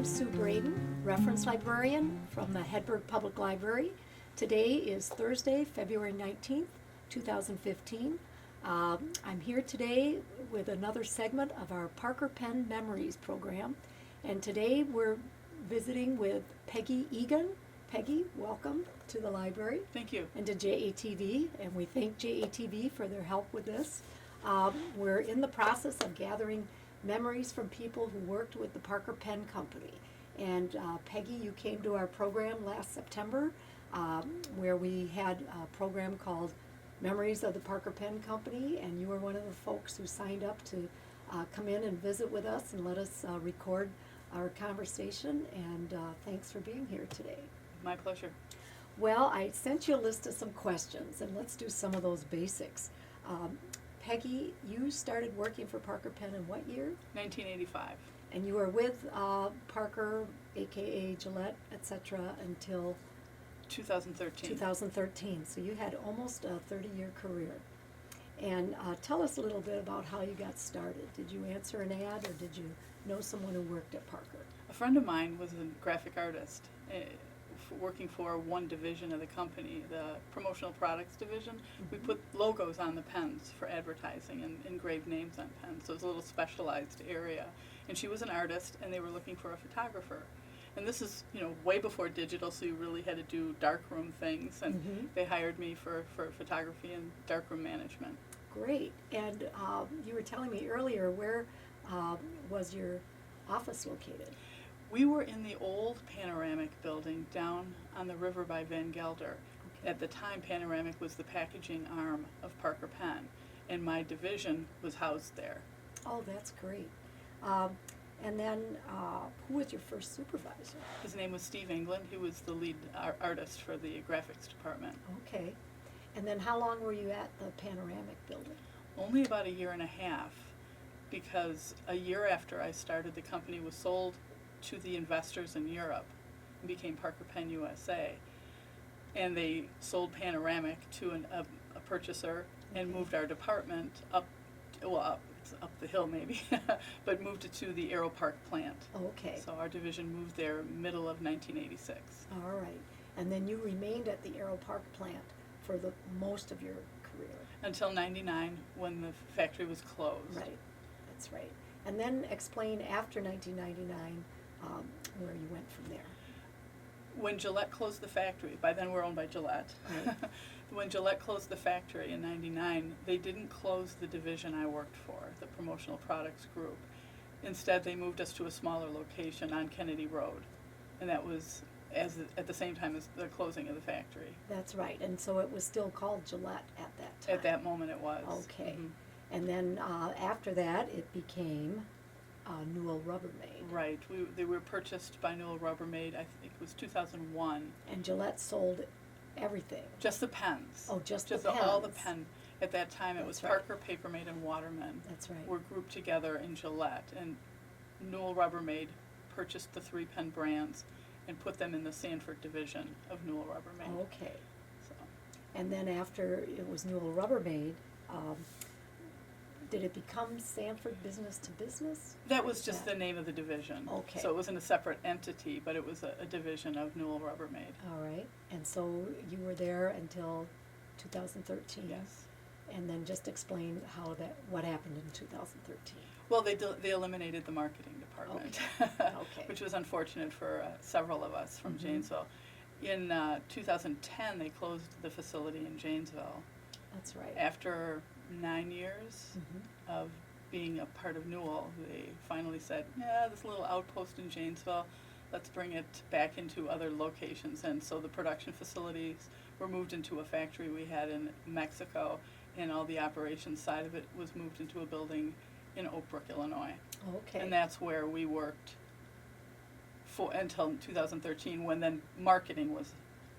I'm Sue Braden, reference librarian from the Hedberg Public Library. Today is Thursday, February 19th, 2015. I'm here today with another segment of our Macarthur Pen Memories program. And today we're visiting with Peggy Eagan. Peggy, welcome to the library. Thank you. And to JATV, and we thank JATV for their help with this. We're in the process of gathering memories from people who worked with the Macarthur Pen Company. And Peggy, you came to our program last September where we had a program called Memories of the Macarthur Pen Company, and you were one of the folks who signed up to come in and visit with us and let us record our conversation, and thanks for being here today. My pleasure. Well, I sent you a list of some questions, and let's do some of those basics. Peggy, you started working for Macarthur Pen in what year? 1985. And you were with Parker, aka Gillette, etc., until 2013. 2013. So you had almost a 30-year career. And tell us a little bit about how you got started. Did you answer an ad, or did you know someone who worked at Parker? A friend of mine was a graphic artist working for one division of the company, the promotional products division. We put logos on the pens for advertising and engraved names on pens, so it was a little specialized area. And she was an artist, and they were looking for a photographer. And this is, way before digital, so you really had to do darkroom things, and they hired me for photography and darkroom management. Great. And you were telling me earlier, where was your office located? We were in the old Panoramic building down on the river by Van Gelder. Okay. At the time, Panoramic was the packaging arm of Macarthur Pen, and my division was housed there. Oh, that's great. And then, who was your first supervisor? His name was Steve England. He was the lead artist for the graphics department. Okay. And then how long were you at the Panoramic building? Only about a year and a half, because a year after I started, the company was sold to the investors in Europe and became Macarthur Pen USA. And they sold Panoramic to a purchaser and moved our department up the hill maybe, but moved it to the Aero Park plant. Okay. So our division moved there middle of 1986. All right. And then you remained at the Aero Park plant for the most of your career. Until 99, when the factory was closed. Right. That's right. And then explain after 1999 where you went from there. When Gillette closed the factory, by then we're owned by Gillette. Right. When Gillette closed the factory in 99, they didn't close the division I worked for, the promotional products group. Instead, they moved us to a smaller location on Kennedy Road. And that was at the same time as the closing of the factory. That's right. And so it was still called Gillette at that time. At that moment it was. Okay. And then after that, it became Newell Rubbermaid. Right. They were purchased by Newell Rubbermaid, I think it was 2001. And Gillette sold everything. Just the pens. Oh, just the pens. All the pen. At that time, it was That's right. Parker, Papermate, and Waterman. That's right. Were grouped together in Gillette, and Newell Rubbermaid purchased the 3 pen brands and put them in the Sanford division of Newell Rubbermaid. Okay. So. And then after it was Newell Rubbermaid, did it become Sanford Business to Business? That was just the name of the division. Okay. So it wasn't a separate entity, but it was a division of Newell Rubbermaid. All right. And so you were there until 2013. Yes. And then just explain what happened in 2013. Well, they eliminated the marketing department, Okay. which was unfortunate for several of us from Janesville. In 2010, they closed the facility in Janesville. That's right. After 9 years of being a part of Newell, they finally said, yeah, this little outpost in Janesville, let's bring it back into other locations. And so the production facilities were moved into a factory we had in Mexico, and all the operations side of it was moved into a building in Oak Brook, Illinois. Okay. And that's where we worked until 2013, when then marketing was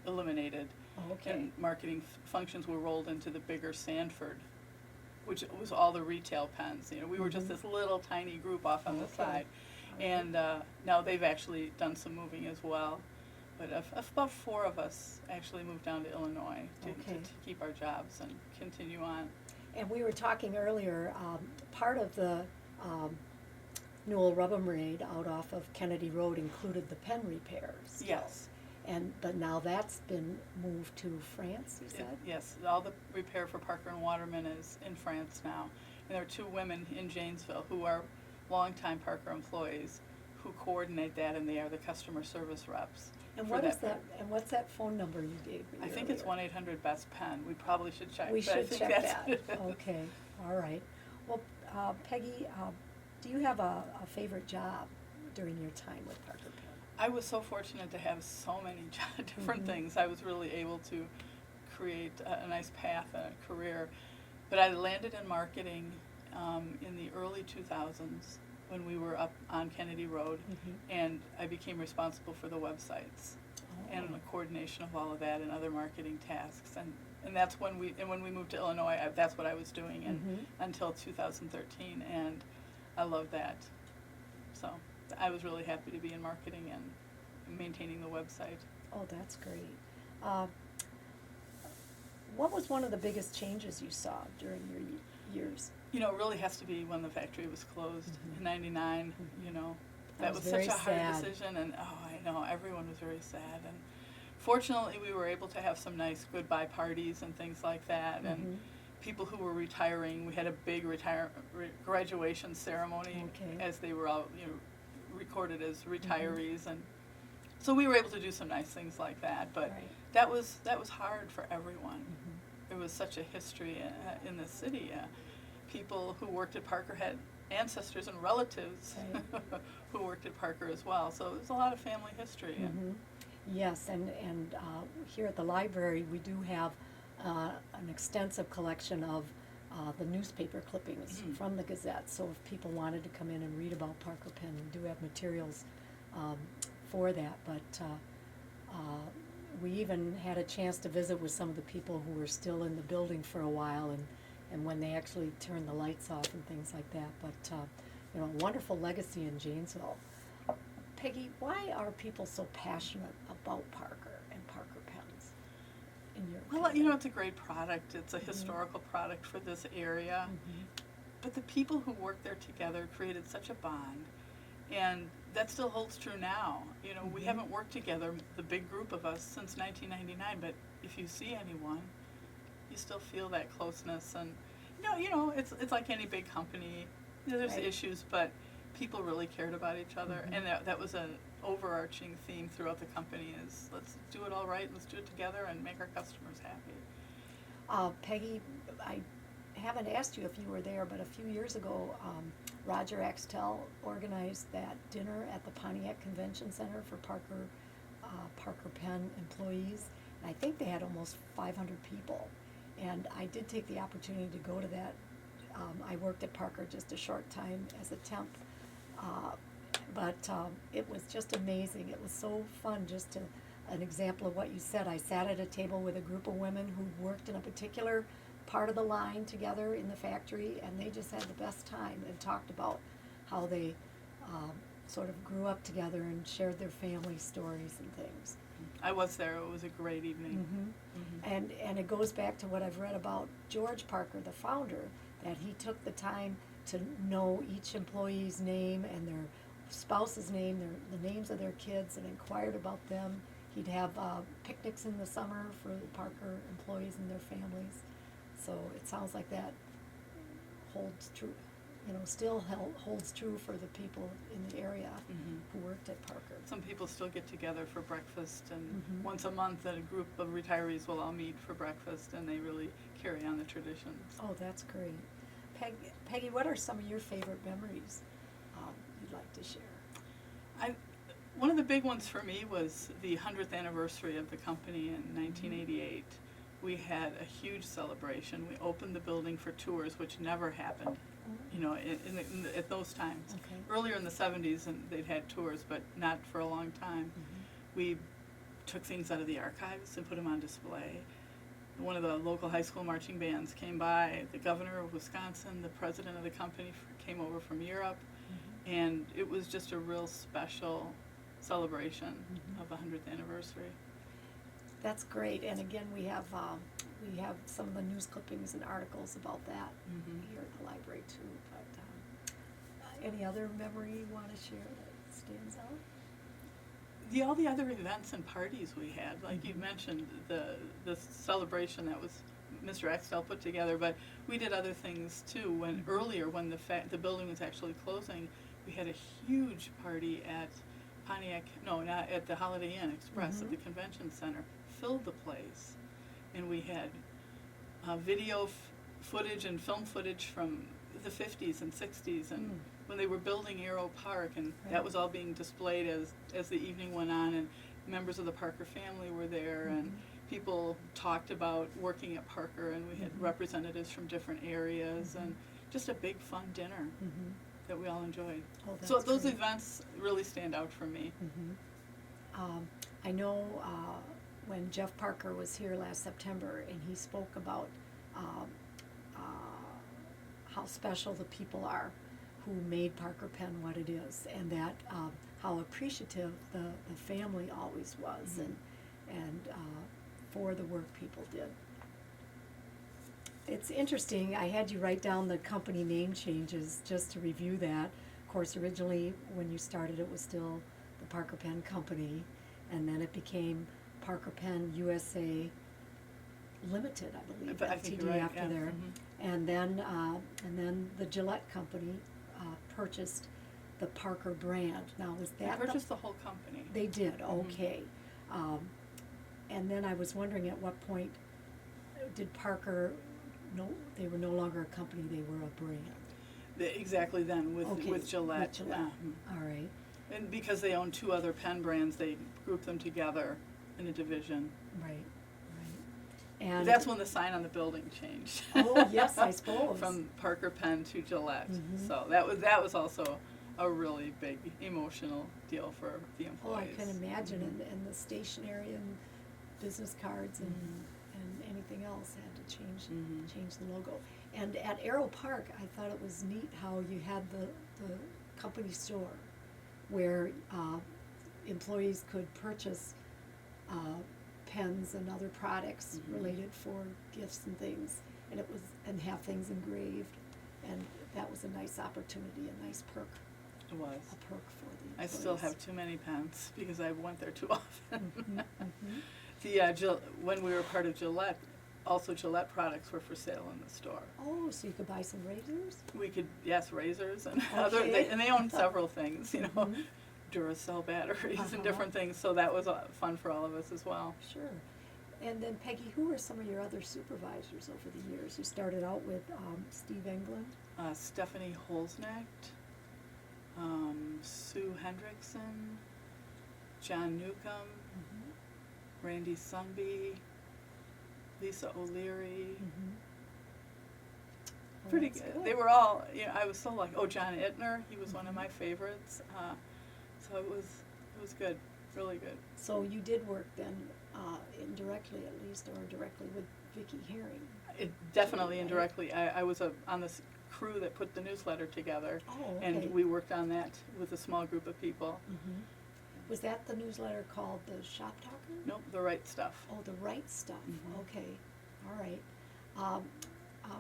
eliminated. Okay. And marketing functions were rolled into the bigger Sanford, which was all the retail pens. We were just this little tiny group off on the side. And now they've actually done some moving as well. But about 4 of us actually moved down to Illinois to keep our jobs and continue on. And we were talking earlier, part of the Newell Rubbermaid out off of Kennedy Road included the pen repairs. Yes. But now that's been moved to France, you said? Yes, all the repair for Parker and Waterman is in France now. And there are two women in Janesville who are longtime Parker employees who coordinate that, and they are the customer service reps. And for what is part. that? And what's that phone number you gave me? I think it's earlier? 1-800-BEST-PEN. We probably should check. We but I should think check that's that. Okay, all right. Well, Peggy, do you have a favorite job during your time with Parker Pen? I was so fortunate to have so many different Mhm. things. I was really able to create a nice path and a career. But I landed in marketing in the early 2000s when we were up on Kennedy Road, and I became responsible for the websites and the coordination of all of that and other marketing tasks. And that's when we moved to Illinois, that's what I was doing until 2013, and I loved that. So I was really happy to be in marketing and maintaining the website. Oh, that's great. What was one of the biggest changes you saw during your years? You know, it really has to be when the factory was closed in '99. You know, That that was was very such a hard sad. decision, and I know everyone was very sad. And fortunately, we were able to have some nice goodbye parties and things like that. And people who were retiring, we had a big graduation ceremony Okay. as they were all recorded as retirees, and so we were able to do some nice things like that. But Right. that was hard for everyone. There was such a history in the city. People who worked at Parker had ancestors and relatives Right. who worked at Parker as well. So there's a lot of family history. And Yes, and here at the library, we do have an extensive collection of the newspaper clippings from the Gazette. So if people wanted to come in and read about Parker Pen, we do have materials for that. But we even had a chance to visit with some of the people who were still in the building for a while, and when they actually turned the lights off and things like that. But you know, a wonderful legacy in Janesville. Peggy, why are people so passionate about Parker and Parker Pens? In your well, opinion? you know, it's a great product. It's a historical product for this area. But the people who worked there together created such a bond. And that still holds true now. You know, we haven't worked together, the big group of us, since 1999, but if you see anyone, you still feel that closeness. And, you know, it's like any big company. You know, there's Right. issues, but people really cared about each other. And that was an overarching theme throughout the company is let's do it all right, let's do it together and make our customers happy. Peggy, I haven't asked you if you were there, but a few years ago, Roger Axtell organized that dinner at the Pontiac Convention Center for Parker Pen employees. And I think they had almost 500 people. And I did take the opportunity to go to that. I worked at Parker just a short time as a temp. But it was just amazing. It was so fun, just an example of what you said. I sat at a table with a group of women who worked in a particular part of the line together in the factory, and they just had the best time and talked about how they sort of grew up together and shared their family stories and things. I was there. It was a great evening. And it goes back to what I've read about George Parker, the founder, that he took the time to know each employee's name and their spouse's name, the names of their kids, and inquired about them. He'd have picnics in the summer for the Parker employees and their families. So it sounds like that holds true, you know, still holds true for the people in the area who worked at Parker. Some people still get together for breakfast, and once a month a group of retirees will all meet for breakfast, and they really carry on the traditions. Oh, that's great. Peggy, what are some of your favorite memories you'd like to share? One of the big ones for me was the 100th anniversary of the company in 1988. We had a huge celebration. We opened the building for tours, which never happened, you know, at those times. Okay. Earlier in the 70s, and they'd had tours, but not for a long time. We took things out of the archives and put them on display. One of the local high school marching bands came by. The governor of Wisconsin, the president of the company came over from Europe, and it was just a real special celebration of the 100th anniversary. That's great, and again, we have some of the news clippings and articles about that here at the library too. But Any other memory you want to share that stands out? All the other events and parties we had, like you mentioned, the celebration that was Mr. Extel put together, but we did other things too. When earlier, when the building was actually closing, we had a huge party at not at the Holiday Inn Express at the convention center, filled the place, and we had video footage and film footage from the 50s and 60s and when they were building Aero Park, and that was all being displayed as the evening went on, and members of the Parker family were there, and people talked about working at Parker, and we had representatives from different areas, and just a big fun dinner that we all enjoyed. Oh, that's so those great. events really stand out for me. I know when Jeff Parker was here last September, and he spoke about how special the people are who made Parker Pen what it is, and that how appreciative the family always was, and for the work people did. It's interesting, I had you write down the company name changes just to review that. Of course, originally when you started it was still the Parker Pen Company, and then it became Parker Pen USA Limited, I believe, But I think you're LTD right, after yeah. there. And then the Gillette Company purchased the Parker brand. Now, was They that purchased the whole company. They did, okay. And then I was wondering at what point did Parker, they were no longer a company, they were a brand. Exactly then with Okay, with Gillette. with Gillette. All right. And because they own two other pen brands, they grouped them together in a division. Right. And That's when the sign on the building changed. Oh, yes, I suppose. From Parker Pen to Gillette. So that was also a really big emotional deal for the employees. Oh, I can imagine, and the stationery and business cards and anything else had to change the logo. And at Aero Park, I thought it was neat how you had the company store where employees could purchase pens and other products related for gifts and things, and have things engraved, and that was a nice opportunity, a nice perk. It was. A perk for the employees. I still have too many pens because I went there too often. Mm-hmm. When we were part of Gillette, also Gillette products were for sale in the store. Oh, so you could buy some razors? We could, yes, razors and Okay. and they own several things, Duracell batteries and different things, so that was fun for all of us as well. Sure. And then Peggy, who were some of your other supervisors over the years? You started out with Steve England. Stephanie Holznecht, Sue Hendrickson, John Newcomb, Randy Sunby, Lisa O'Leary. Well, Pretty that's good. They were all, I was so lucky. Oh, John Ittner, he was one of my favorites. So it was good, really good. So you did work then indirectly at least, or directly with Vicki Herring? Definitely Right. indirectly. I was on this crew that put the newsletter together, Oh, okay. and we worked on that with a small group of people. Was that the newsletter called the Shop Talker? Nope, the right stuff. Oh, the right stuff. Okay, all right.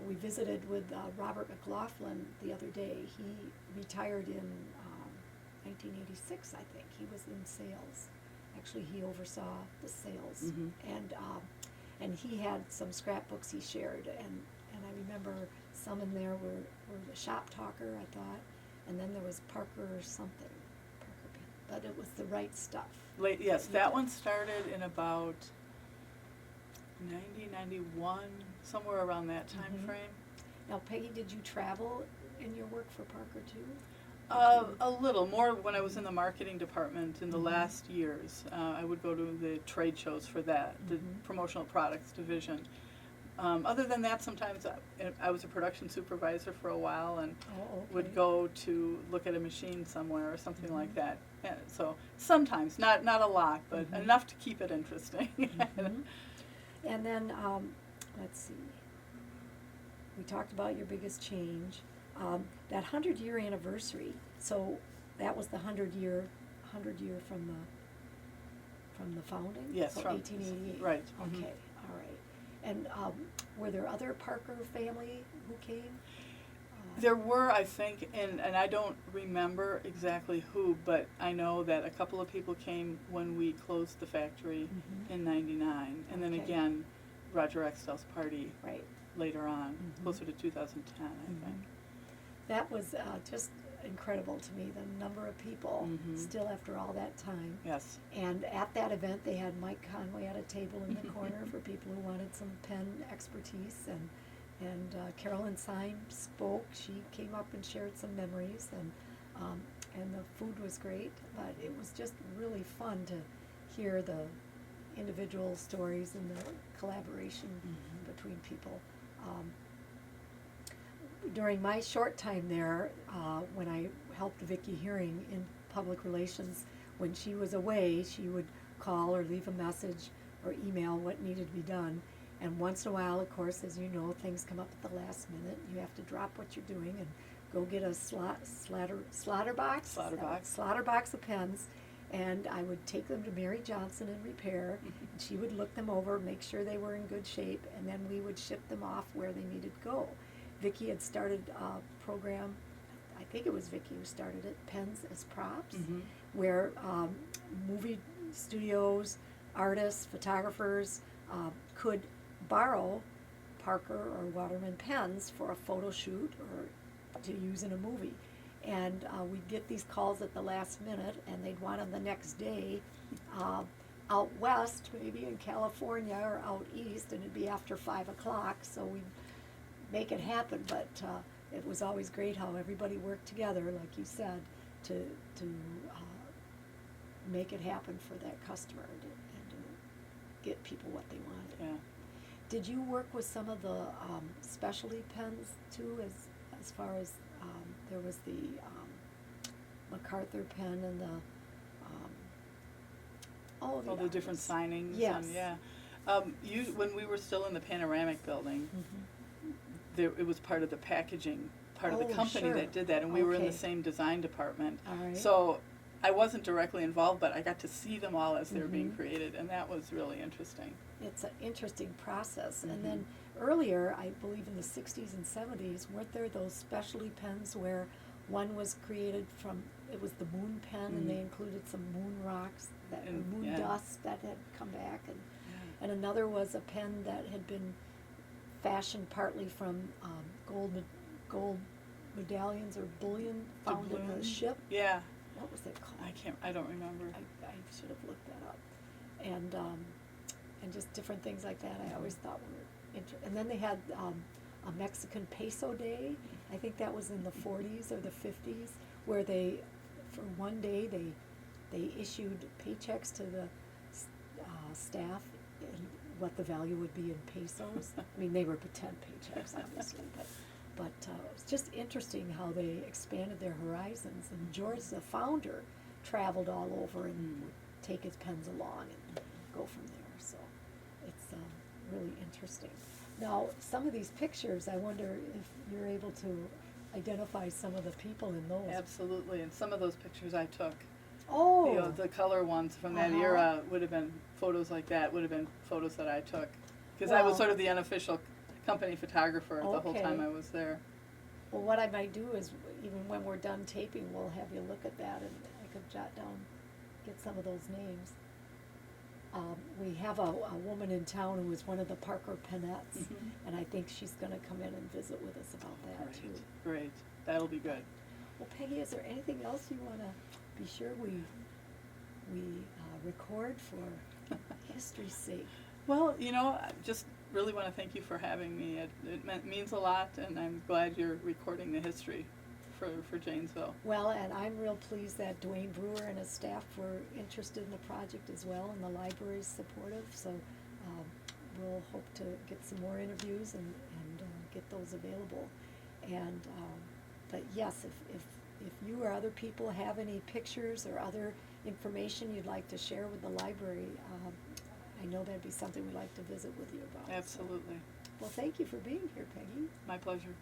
We visited with Robert McLaughlin the other day. He retired in 1986, I think. He was in sales. Actually, he oversaw the sales, and he had some scrapbooks he shared, and I remember some in there were the Shop Talker, I thought, and then there was Parker something, Parker Pen, but it was the right stuff. Yes, that one started in about 90, 91, somewhere around that time frame. Now, Peggy, did you travel in your work for Parker too? A little more when I was in the marketing department in the last years. I would go to the trade shows for that, the promotional products division. Other than that, sometimes I was a production supervisor for a while and would go to look at a machine somewhere or something like that. Yeah, so sometimes, not a lot, but enough to keep it interesting. And then, let's see, we talked about your biggest change. That 100-year anniversary, so that was the 100-year from the founding? Yes, so from 1888. right. Okay, all right. And were there other Parker family who came? There were, I think, and I don't remember exactly who, but I know that a couple of people came when we closed the factory in '99, and then Okay. again, Roger Extel's party Right. later on, closer to 2010, I think. That was just incredible to me, the number of people still after all that time. Yes. And at that event, they had Mike Conway at a table in the corner for people who wanted some pen expertise, and Carolyn Syme spoke. She came up and shared some memories, and the food was great. But it was just really fun to hear the individual stories and the collaboration between people. During my short time there, when I helped Vicki Hearing in public relations, when she was away, she would call or leave a message or email what needed to be done. And once in a while, of course, as you know, things come up at the last minute. You have to drop what you're doing and go get a slaughter box of pens. And I would take them to Mary Johnson in repair, and she would look them over, make sure they were in good shape, and then we would ship them off where they needed to go. Vicki had started a program, I think it was Vicki who started it, Pens as Props, where movie studios, artists, photographers could borrow Parker or Waterman pens for a photo shoot or to use in a movie. And we'd get these calls at the last minute, and they'd want them the next day out west, maybe in California, or out east, and it'd be after 5 o'clock, so we'd make it happen. But it was always great how everybody worked together, like you said, to make it happen for that customer and to get people what they wanted. Yeah. Did you work with some of the specialty pens too, as far as there was the Macarthur pen and the All the different artists. signings. Yes. And, yeah. When we were still in the Panoramic building, it was part of the packaging, part of the Oh, company sure. that did that, and we were in the Okay. same design department. All right. So I wasn't directly involved, but I got to see them all as they were being created, and that was really interesting. It's an interesting process. And then earlier, I believe in the 60s and 70s, weren't there those specialty pens where one was created from, it was the moon pen, and they included some moon rocks, or And, moon yeah. dust that had come back, and another was a pen that had been fashioned partly from gold medallions or bullion found in a Doubloon? ship. Yeah, What was it called? I don't remember. I should have looked that up. And just different things like that I always thought were and then they had a Mexican peso day. I think that was in the 40s or the 50s, where they, for one day, they issued paychecks to the staff and what the value would be in pesos. I mean, they were pretend paychecks, obviously, but it's just interesting how they expanded their horizons. And George, the founder, traveled all over and would take his pens along and go from there. So it's really interesting. Now, some of these pictures, I wonder if you're able to identify some of the people in those. Absolutely, and some of those pictures I took. Oh, The color ones from that era would have been photos like that, would have been photos that I took. Because I was Well- sort of the unofficial company photographer the whole time Okay. I was there. well, what I might do is, even when we're done taping, we'll have you look at that, and I could jot down, get some of those names. We have a woman in town who is one of the Parker Penettes, and I think she's gonna come in and visit with us about that too. Great, that'll be good. Well, Peggy, is there anything else you wanna be sure we record for history's sake? Well, I just really want to thank you for having me. It means a lot, and I'm glad you're recording the history for Janesville. Well, and I'm real pleased that Dwayne Brewer and his staff were interested in the project as well, and the library's supportive, so we'll hope to get some more interviews and get those available. And but yes, if you or other people have any pictures or other information you'd like to share with the library, I know that'd be something we'd like to visit with you about. Absolutely. So. Well, thank you for being here, Peggy. My pleasure.